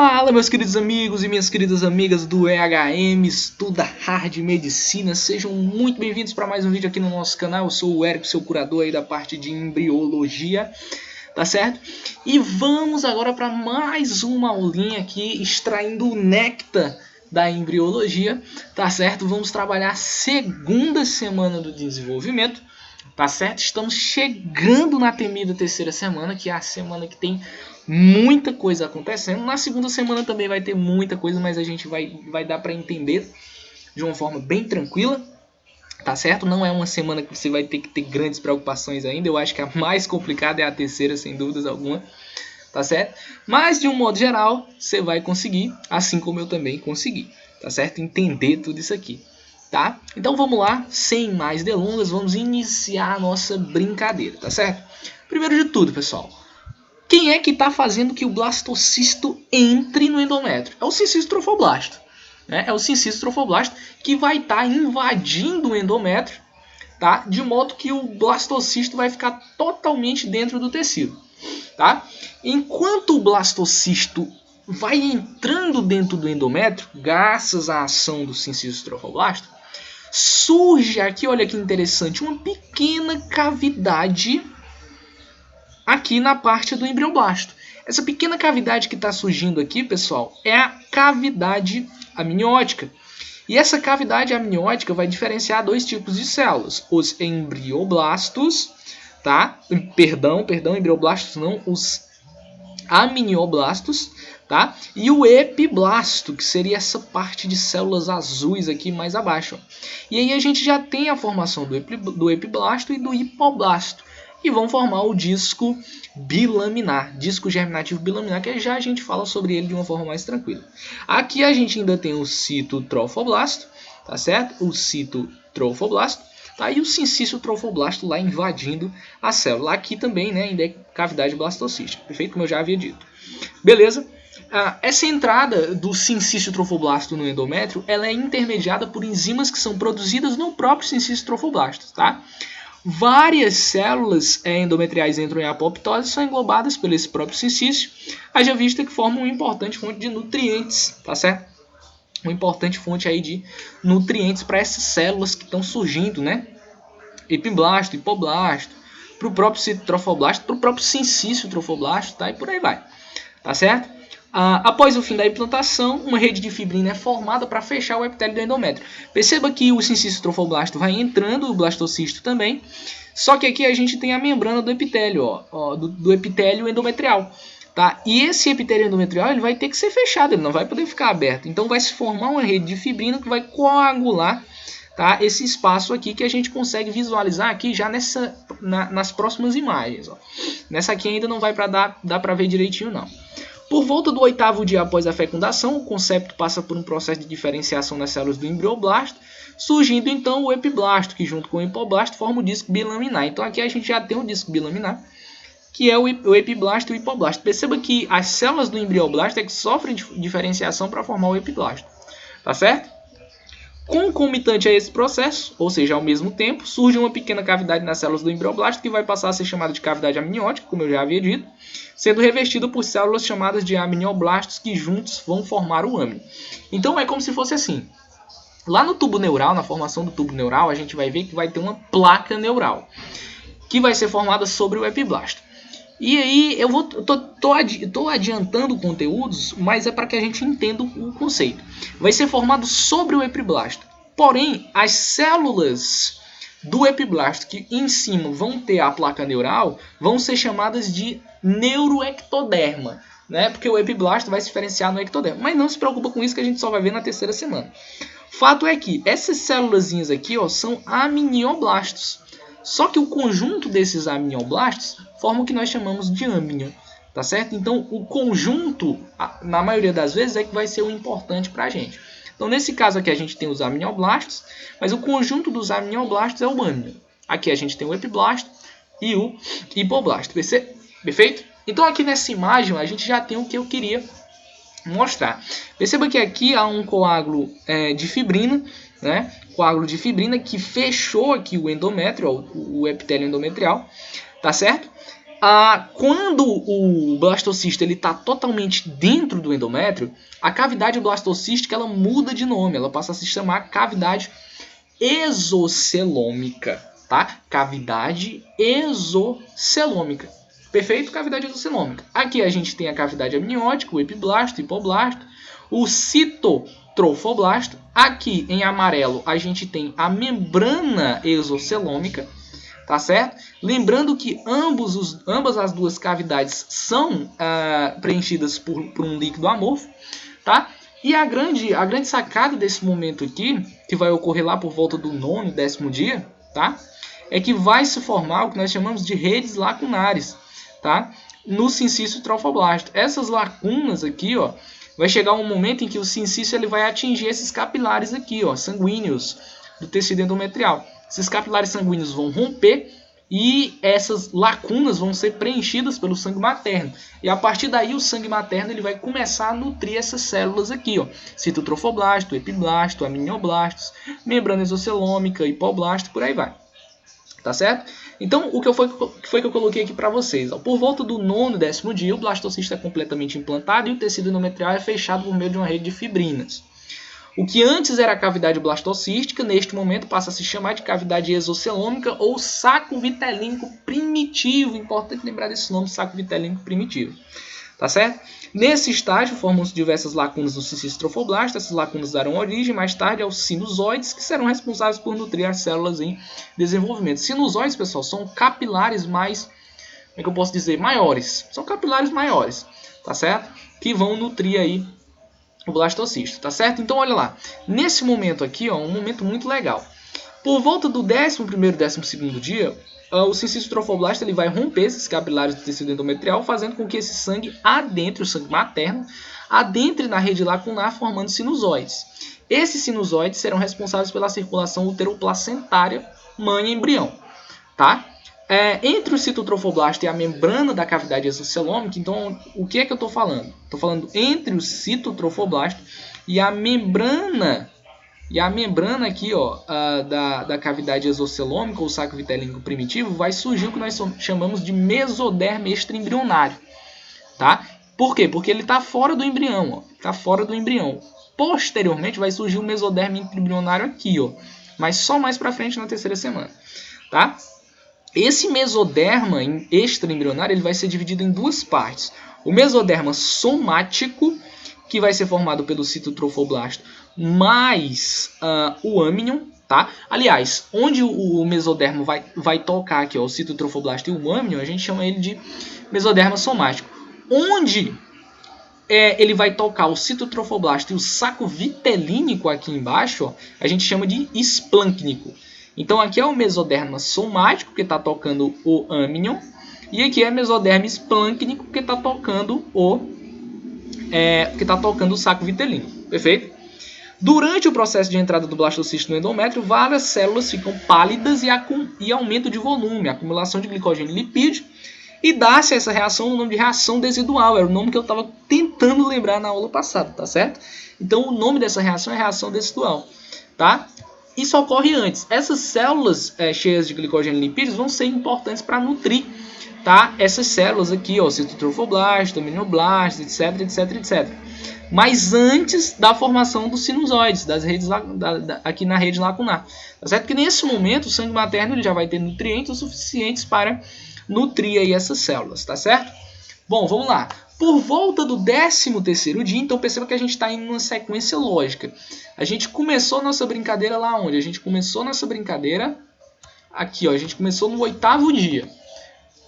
Fala, meus queridos amigos e minhas queridas amigas do EHM Estuda Hard Medicina, sejam muito bem-vindos para mais um vídeo aqui no nosso canal. Eu sou o Érico, seu curador aí da parte de embriologia, tá certo? E vamos agora para mais uma aulinha aqui, extraindo o néctar da embriologia, tá certo? Vamos trabalhar a segunda semana do desenvolvimento, tá certo? Estamos chegando na temida terceira semana, que é a semana que tem muita coisa acontecendo. Na segunda semana também vai ter muita coisa, mas a gente vai dar para entender de uma forma bem tranquila, tá certo? Não é uma semana que você vai ter que ter grandes preocupações ainda. Eu acho que a mais complicada é a terceira, sem dúvidas alguma, tá certo? Mas de um modo geral, você vai conseguir, assim como eu também consegui, tá certo? Entender tudo isso aqui, tá? Então vamos lá, sem mais delongas, vamos iniciar a nossa brincadeira, tá certo? Primeiro de tudo, pessoal, quem é que está fazendo que o blastocisto entre no endométrio? É o cincisto trofoblasto, né? É o cincisto trofoblasto que vai estar invadindo o endométrio, tá? De modo que o blastocisto vai ficar totalmente dentro do tecido, tá? Enquanto o blastocisto vai entrando dentro do endométrio, graças à ação do cincisto trofoblasto, surge aqui, olha que interessante, uma pequena cavidade aqui na parte do embrioblasto. Essa pequena cavidade que está surgindo aqui, pessoal, é a cavidade amniótica. E essa cavidade amniótica vai diferenciar dois tipos de células: os embrioblastos, tá? Perdão, embrioblastos não, os amnioblastos, tá? E o epiblasto, que seria essa parte de células azuis aqui mais abaixo. E aí a gente já tem a formação do epiblasto e do hipoblasto, e vão formar o disco bilaminar, disco germinativo bilaminar, que já a gente fala sobre ele de uma forma mais tranquila. Aqui a gente ainda tem o citotrofoblasto, tá certo? O citotrofoblasto, tá? E o cincício trofoblasto lá invadindo a célula. Aqui também, né, ainda é cavidade blastocística, perfeito? Como eu já havia dito. Beleza? Essa entrada do cincício trofoblasto no endométrio, ela é intermediada por enzimas que são produzidas no próprio cincício trofoblasto, tá? Várias células endometriais entram em apoptose e são englobadas por esse próprio cincício, haja vista que formam uma importante fonte de nutrientes, tá certo? Uma importante fonte aí de nutrientes para essas células que estão surgindo, né? Epiblasto, hipoblasto, para o próprio citotrofoblasto, para o próprio cincício trofoblasto, tá? E por aí vai, tá certo? Após o fim da implantação, uma rede de fibrina é formada para fechar o epitélio do endométrio. Perceba que o cincício trofoblasto vai entrando, o blastocisto também, só que aqui a gente tem a membrana do epitélio, do epitélio endometrial, tá? E esse epitélio endometrial ele vai ter que ser fechado, ele não vai poder ficar aberto. Então vai se formar uma rede de fibrina que vai coagular, tá, esse espaço aqui, que a gente consegue visualizar aqui já nas próximas imagens. Nessa aqui ainda não vai dar para ver direitinho não. Por volta do 8º dia após a fecundação, o concepto passa por um processo de diferenciação nas células do embrioblasto, surgindo então o epiblasto, que junto com o hipoblasto forma o disco bilaminar. Então aqui a gente já tem o disco bilaminar, que é o epiblasto e o hipoblasto. Perceba que as células do embrioblasto é que sofrem diferenciação para formar o epiblasto, tá certo? Concomitante a esse processo, ou seja, ao mesmo tempo, surge uma pequena cavidade nas células do embrioblasto que vai passar a ser chamada de cavidade amniótica, como eu já havia dito, sendo revestida por células chamadas de amnioblastos que juntos vão formar o âmnio. Então é como se fosse assim. Lá no tubo neural, na formação do tubo neural, a gente vai ver que vai ter uma placa neural, que vai ser formada sobre o epiblasto. E aí eu tô adiantando conteúdos, mas é para que a gente entenda o conceito. Vai ser formado sobre o epiblasto. Porém, as células do epiblasto que em cima vão ter a placa neural vão ser chamadas de neuroectoderma, né? Porque o epiblasto vai se diferenciar no ectoderma. Mas não se preocupa com isso, que a gente só vai ver na terceira semana. Fato é que essas célulazinhas aqui, são amnioblastos. Só que o conjunto desses amnioblastos forma o que nós chamamos de âmnio, tá certo? Então o conjunto, na maioria das vezes, é que vai ser o importante para a gente. Então nesse caso aqui a gente tem os amnioblastos, mas o conjunto dos amnioblastos é o âmnio. Aqui a gente tem o epiblasto e o hipoblasto, perfeito? Então aqui nessa imagem a gente já tem o que eu queria mostrar. Perceba que aqui há um coágulo de fibrina, né? Coágulo de fibrina que fechou aqui o endométrio, o epitélio endometrial, tá certo? Quando o blastocisto está totalmente dentro do endométrio, a cavidade blastocística ela muda de nome, ela passa a se chamar cavidade exocelômica, tá? Cavidade exocelômica. Perfeito? Cavidade exocelômica. Aqui a gente tem a cavidade amniótica, o epiblasto, o hipoblasto, o citotrofoblasto. Aqui em amarelo a gente tem a membrana exocelômica, tá certo? Lembrando que ambas as duas cavidades são preenchidas por um líquido amorfo, tá? E a grande sacada desse momento aqui, que vai ocorrer lá por volta do 9º, 10º dia, tá? É que vai se formar o que nós chamamos de redes lacunares, tá? No sincício trofoblasto. Essas lacunas aqui, ó, vai chegar um momento em que o sincício ele vai atingir esses capilares aqui, ó, sanguíneos do tecido endometrial. Esses capilares sanguíneos vão romper e essas lacunas vão ser preenchidas pelo sangue materno. E a partir daí o sangue materno ele vai começar a nutrir essas células aqui, ó, citotrofoblasto, epiblasto, aminoblastos, membrana exocelômica, hipoblasto, por aí vai. Tá certo? Então, o que foi que eu coloquei aqui para vocês? Ó, por volta do 9º, 10º dia, o blastocisto é completamente implantado e o tecido endometrial é fechado por meio de uma rede de fibrinas. O que antes era a cavidade blastocística, neste momento passa a se chamar de cavidade exocelômica ou saco vitelínico primitivo. Importante lembrar desse nome, saco vitelínico primitivo. Tá certo? Nesse estágio, formam-se diversas lacunas no sincício trofoblasto. Essas lacunas darão origem, mais tarde, aos sinusoides, que serão responsáveis por nutrir as células em desenvolvimento. Sinusoides, pessoal, são capilares mais, como é que eu posso dizer, maiores. São capilares maiores, tá certo? Que vão nutrir aí o blastocisto, tá certo? Então, olha lá. Nesse momento aqui, ó, um momento muito legal. Por volta do 11º, 12º dia, o sincício trofoblasto ele vai romper esses capilares do tecido endometrial, fazendo com que esse sangue adentre, o sangue materno, adentre na rede lacunar, formando sinusoides. Esses sinusoides serão responsáveis pela circulação uteroplacentária mãe-embrião, tá? Entre o citotrofoblasto e a membrana da cavidade exocelômica, então, o que é que eu estou falando? Estou falando entre o citotrofoblasto e a membrana aqui, ó, da cavidade exocelômica, ou saco vitelínico primitivo, vai surgir o que nós chamamos de mesoderma extraembrionário, tá? Por quê? Porque ele está fora do embrião, ó, está fora do embrião. Posteriormente vai surgir o mesoderma embrionário aqui, ó, mas só mais para frente na 3ª semana, tá? Esse mesoderma extraembrionário ele vai ser dividido em duas partes. O mesoderma somático, que vai ser formado pelo citotrofoblasto mais o amnion, tá? Aliás, onde o mesoderma vai tocar aqui, ó, o citotrofoblasto e o amnion, a gente chama ele de mesoderma somático. Onde ele vai tocar o citotrofoblasto e o saco vitelínico aqui embaixo, ó, a gente chama de esplâncnico. Então aqui é o mesoderma somático, que está tocando o amnion, e aqui é o mesoderma esplâncnico, que está tocando o saco vitelínico. Perfeito? Durante o processo de entrada do blastocisto no endométrio, várias células ficam pálidas e aumento de volume, acumulação de glicogênio e lipídio, e dá-se essa reação o nome de reação residual. Era o nome que eu estava tentando lembrar na aula passada, tá certo? Então o nome dessa reação é reação residual, tá? Isso ocorre antes. Essas células cheias de glicogênio e lipídios vão ser importantes para nutrir, tá? Essas células aqui, ó, citotrofoblasto, aminoblastos, etc, etc, etc. Mas antes da formação dos sinusoides, das redes aqui na rede lacunar. Tá certo? Que nesse momento o sangue materno ele já vai ter nutrientes suficientes para nutrir aí essas células, tá certo? Bom, vamos lá. Por volta do 13º dia, então perceba que a gente está em uma sequência lógica. A gente começou nossa brincadeira lá onde? A gente começou nossa brincadeira aqui, ó. A gente começou no 8º dia,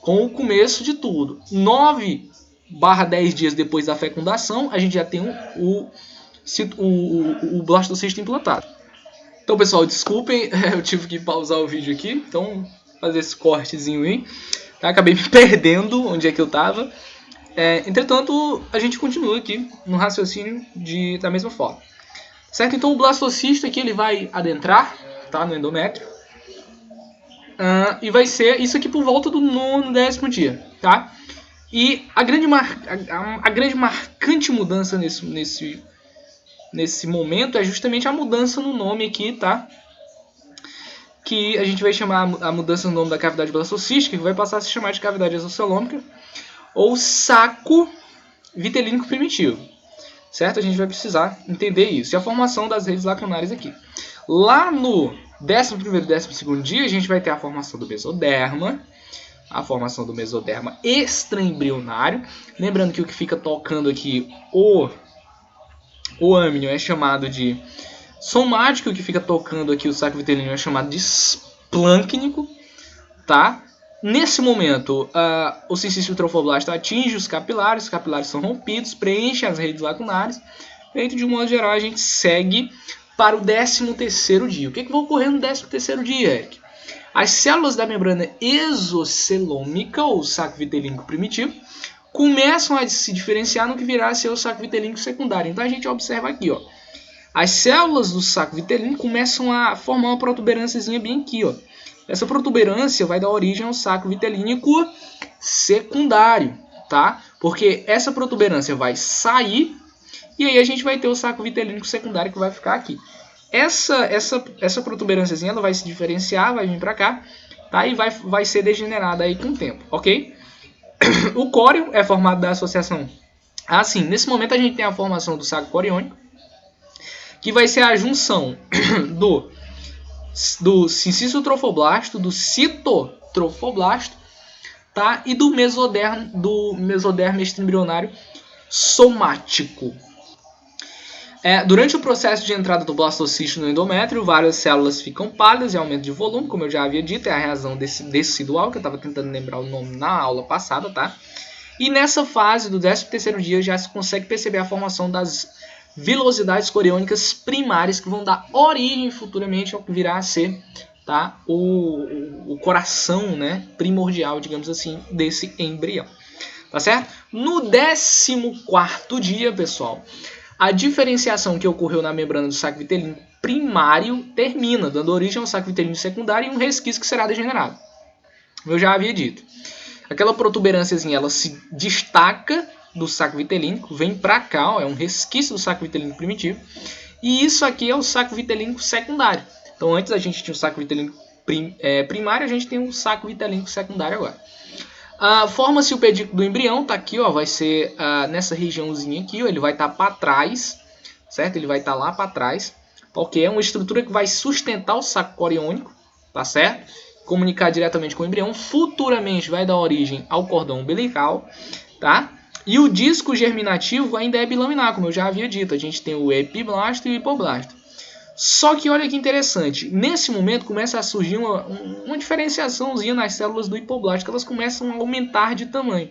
com o começo de tudo. 9/10 dias depois da fecundação, a gente já tem o blastocisto implantado. Então, pessoal, desculpem, eu tive que pausar o vídeo aqui, então fazer esse cortezinho aí. Tá? Acabei me perdendo onde é que eu estava. Entretanto, a gente continua aqui no raciocínio da mesma forma. Certo? Então, o blastocisto aqui ele vai adentrar, tá, no endométrio. E vai ser isso aqui por volta do 9º, 10º dia. Tá? E a grande marcante mudança nesse momento é justamente a mudança no nome aqui, tá? que a gente vai chamar a mudança no nome da cavidade blastocística, que vai passar a se chamar de cavidade exocelômica ou saco vitelínico primitivo, certo? A gente vai precisar entender isso. E a formação das redes lacunares aqui. Lá no 11º e 12º dia, a gente vai ter a formação do mesoderma, a formação do mesoderma extraembrionário. Lembrando que o que fica tocando aqui o âmnio é chamado de somático, o que fica tocando aqui o saco vitelíneo é chamado de esplâncnico, tá? Nesse momento, o sincício trofoblasto atinge os capilares são rompidos, preenchem as redes lacunares. Feito de um modo geral, a gente segue para o 13º dia. O que vai ocorrer no 13º dia, Eric? As células da membrana exocelômica, ou saco vitelínico primitivo, começam a se diferenciar no que virá a ser o saco vitelínico secundário. Então a gente observa aqui, ó, as células do saco vitelínico começam a formar uma protuberânciazinha bem aqui, ó. Essa protuberância vai dar origem ao saco vitelínico secundário, tá? Porque essa protuberância vai sair e aí a gente vai ter o saco vitelínico secundário que vai ficar aqui. Essa protuberânciazinha ela vai se diferenciar, vai vir para cá, tá? E vai ser degenerada aí com o tempo, ok? O córeo é formado da associação. Assim, nesse momento a gente tem a formação do saco coriônico, que vai ser a junção do sincício trofoblasto, do citotrofoblasto, tá? E do mesodermo extraembrionário somático. Durante o processo de entrada do blastocisto no endométrio, várias células ficam pálidas e aumento de volume, como eu já havia dito, é a razão decidual, que eu estava tentando lembrar o nome na aula passada, tá? E nessa fase do 13º dia já se consegue perceber a formação das vilosidades coriônicas primárias que vão dar origem futuramente ao que virá a ser, tá? o coração, né, primordial, digamos assim, desse embrião. Tá certo? No 14º dia, pessoal, a diferenciação que ocorreu na membrana do saco vitelino primário termina, dando origem ao saco vitelino secundário e um resquício que será degenerado. Eu já havia dito. Aquela protuberânciazinha, ela se destaca do saco vitelínico, vem para cá, ó, é um resquício do saco vitelínico primitivo. E isso aqui é o saco vitelínico secundário. Então antes a gente tinha o saco vitelínico primário, a gente tem o saco vitelínico secundário agora. Forma-se o pedículo do embrião, tá aqui, ó, vai ser nessa regiãozinha aqui, ó, ele vai estar para trás, certo? Ele vai estar lá para trás, ok? É uma estrutura que vai sustentar o saco coriônico, tá certo? Comunicar diretamente com o embrião, futuramente vai dar origem ao cordão umbilical, tá? E o disco germinativo ainda é bilaminar, como eu já havia dito, a gente tem o epiblasto e o hipoblasto. Só que olha que interessante, nesse momento começa a surgir uma diferenciaçãozinha nas células do hipoblasto, que elas começam a aumentar de tamanho.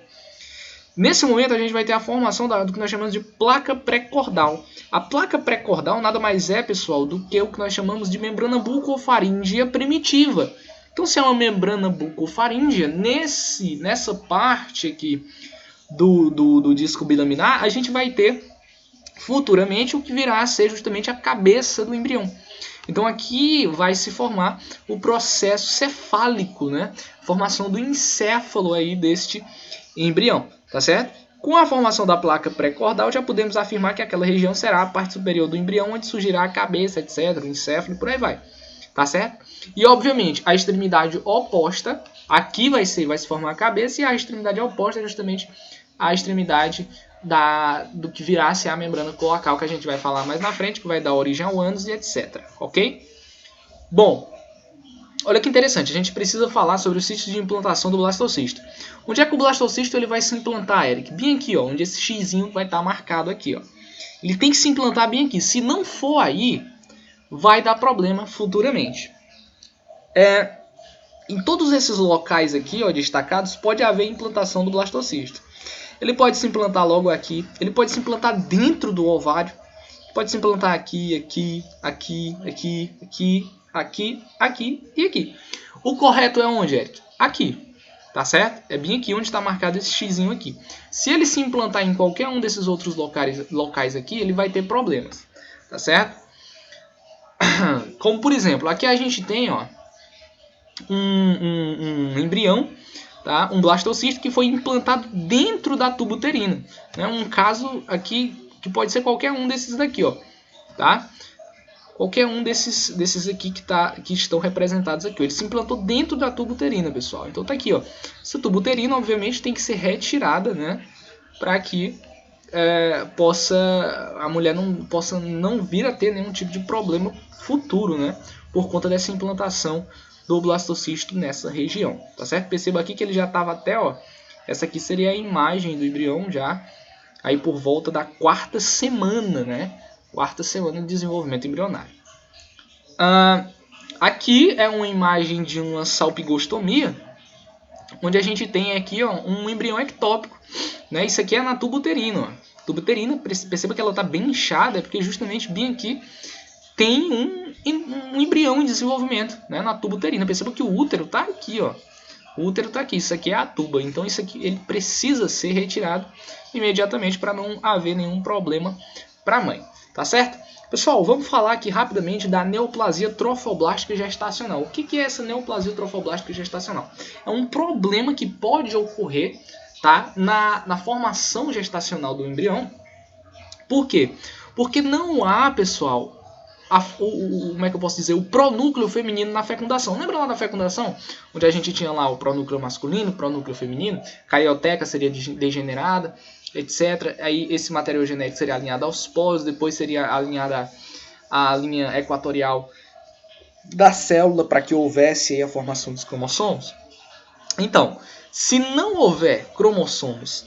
Nesse momento a gente vai ter a formação do que nós chamamos de placa pré-cordal. A placa pré-cordal nada mais é, pessoal, do que o que nós chamamos de membrana bucofaríngea primitiva. Então se é uma membrana bucofaríngea, nessa parte aqui do disco bilaminar, a gente vai ter futuramente o que virá a ser justamente a cabeça do embrião. Então aqui vai se formar o processo cefálico, né? Formação do encéfalo aí deste embrião, tá certo? Com a formação da placa pré-cordal já podemos afirmar que aquela região será a parte superior do embrião, onde surgirá a cabeça, etc, o encéfalo e por aí vai, tá certo? E obviamente a extremidade oposta, aqui vai se formar a cabeça, e a extremidade oposta é justamente a extremidade do que virá a ser a membrana cloacal, que a gente vai falar mais na frente, que vai dar origem ao ânus e etc. Ok? Bom, olha que interessante, a gente precisa falar sobre o sítio de implantação do blastocisto. Onde é que o blastocisto ele vai se implantar, Eric? Bem aqui, ó, onde esse xizinho vai estar marcado aqui, ó. Ele tem que se implantar bem aqui. Se não for aí, vai dar problema futuramente. Em todos esses locais aqui, ó, destacados, pode haver implantação do blastocisto. Ele pode se implantar logo aqui, ele pode se implantar dentro do ovário, pode se implantar aqui, aqui, aqui, aqui, aqui, aqui, aqui e aqui. O correto é onde, Eric? Aqui, tá certo? É bem aqui onde está marcado esse xizinho aqui. Se ele se implantar em qualquer um desses outros locais aqui, ele vai ter problemas, tá certo? Como por exemplo, aqui a gente tem, ó, um embrião, tá? Um blastocisto que foi implantado dentro da tuba uterina. Um caso aqui que pode ser qualquer um desses daqui, ó, tá? qualquer um desses aqui que estão representados aqui. Ele se implantou dentro da tuba uterina, pessoal. Então tá aqui, ó. Essa tuba uterina, obviamente, tem que ser retirada, né? Para que a mulher possa não vir a ter nenhum tipo de problema futuro, né? Por conta dessa implantação do blastocisto nessa região, tá certo? Perceba aqui que ele já estava até, ó. Essa aqui seria a imagem do embrião já aí por volta da 4ª semana, né? 4ª semana de desenvolvimento embrionário. Aqui é uma imagem de uma salpingostomia, onde a gente tem aqui, ó, um embrião ectópico, né? Isso aqui é na tuba uterina, ó. Tuba uterina, perceba que ela está bem inchada, porque justamente bem aqui tem um embrião em desenvolvimento, né? Na tuba uterina. Perceba que o útero está aqui, ó. O útero está aqui, isso aqui é a tuba. Então isso aqui ele precisa ser retirado imediatamente para não haver nenhum problema para a mãe, tá certo? Pessoal, vamos falar aqui rapidamente da neoplasia trofoblástica gestacional. O que é essa neoplasia trofoblástica gestacional? É um problema que pode ocorrer, tá, na formação gestacional do embrião. Por quê? Porque não há, pessoal, como é que eu posso dizer, o pronúcleo feminino na fecundação. Lembra lá da fecundação? Onde a gente tinha lá o pronúcleo masculino, o pronúcleo feminino, caioteca seria degenerada, etc. Aí esse material genético seria alinhado aos polos, depois seria alinhada a linha equatorial da célula para que houvesse aí a formação dos cromossomos. Então, se não houver cromossomos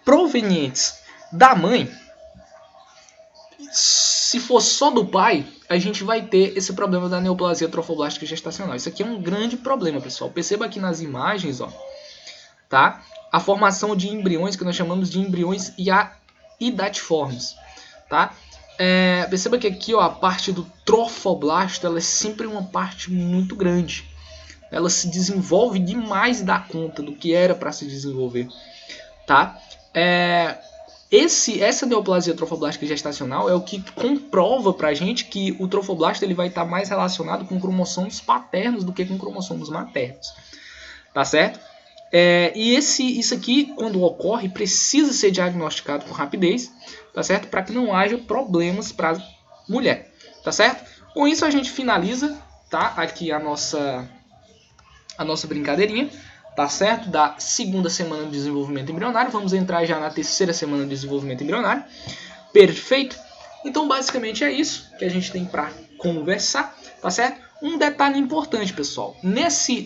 provenientes da mãe, se for só do pai, a gente vai ter esse problema da neoplasia trofoblástica gestacional. Isso aqui é um grande problema, pessoal. Perceba aqui nas imagens, ó, tá? A formação de embriões que nós chamamos de embriões idatiformes, tá? Perceba que aqui, ó, a parte do trofoblasto, ela é sempre uma parte muito grande. Ela se desenvolve demais da conta do que era para se desenvolver, tá? Essa neoplasia trofoblástica gestacional é o que comprova pra gente que o trofoblasto ele vai estar mais relacionado com cromossomos paternos do que com cromossomos maternos, tá certo? E isso aqui, quando ocorre, precisa ser diagnosticado com rapidez, tá certo? Para que não haja problemas para a mulher, tá certo? Com isso a gente finaliza, tá? Aqui a nossa brincadeirinha, tá certo? Da 2ª semana de desenvolvimento embrionário. Vamos entrar já na 3ª semana de desenvolvimento embrionário. Perfeito? Então, basicamente é isso que a gente tem para conversar, tá certo? Um detalhe importante, pessoal. Nesse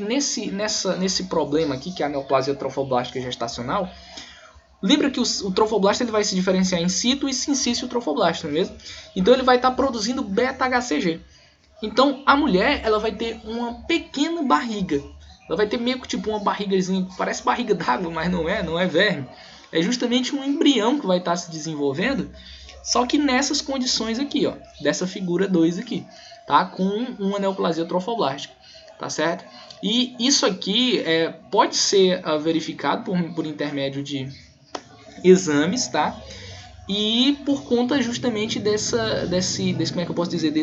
problema aqui, que é a neoplasia trofoblástica gestacional, lembra que o trofoblasto ele vai se diferenciar in situ e sincício trofoblasto, não é mesmo? Então, ele vai estar produzindo beta-HCG. Então, a mulher ela vai ter uma pequena barriga. Ela vai ter meio que tipo uma barrigazinha, parece barriga d'água, mas não é verme. É justamente um embrião que vai estar se desenvolvendo, só que nessas condições aqui, ó, dessa figura 2 aqui, tá? Com uma neoplasia trofoblástica, tá certo? E isso aqui pode ser verificado por intermédio de exames, tá? E por conta justamente como é que eu posso dizer,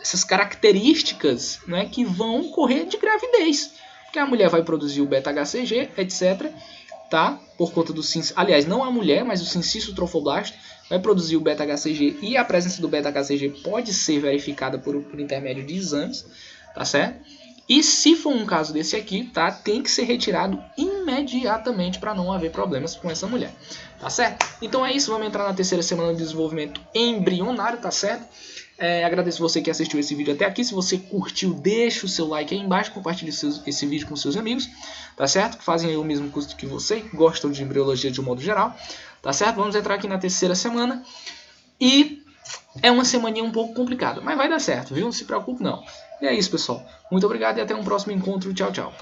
essas características, né, que vão ocorrer de gravidez. Porque a mulher vai produzir o beta-HCG, etc. Tá? Por conta do aliás, não a mulher, mas o sincício trofoblasto vai produzir o beta-HCG e a presença do beta-HCG pode ser verificada por intermédio de exames, tá certo? E se for um caso desse aqui, tá, tem que ser retirado imediatamente para não haver problemas com essa mulher, tá certo? Então é isso, vamos entrar na 3ª semana de desenvolvimento embrionário, tá certo? Agradeço você que assistiu esse vídeo até aqui. Se você curtiu, deixa o seu like aí embaixo, compartilhe esse vídeo com seus amigos, tá certo? Que fazem aí o mesmo curso que você, que gostam de embriologia de um modo geral, tá certo? Vamos entrar aqui na 3ª semana e é uma semaninha um pouco complicada, mas vai dar certo, viu? Não se preocupe não. E é isso, pessoal. Muito obrigado e até um próximo encontro. Tchau, tchau.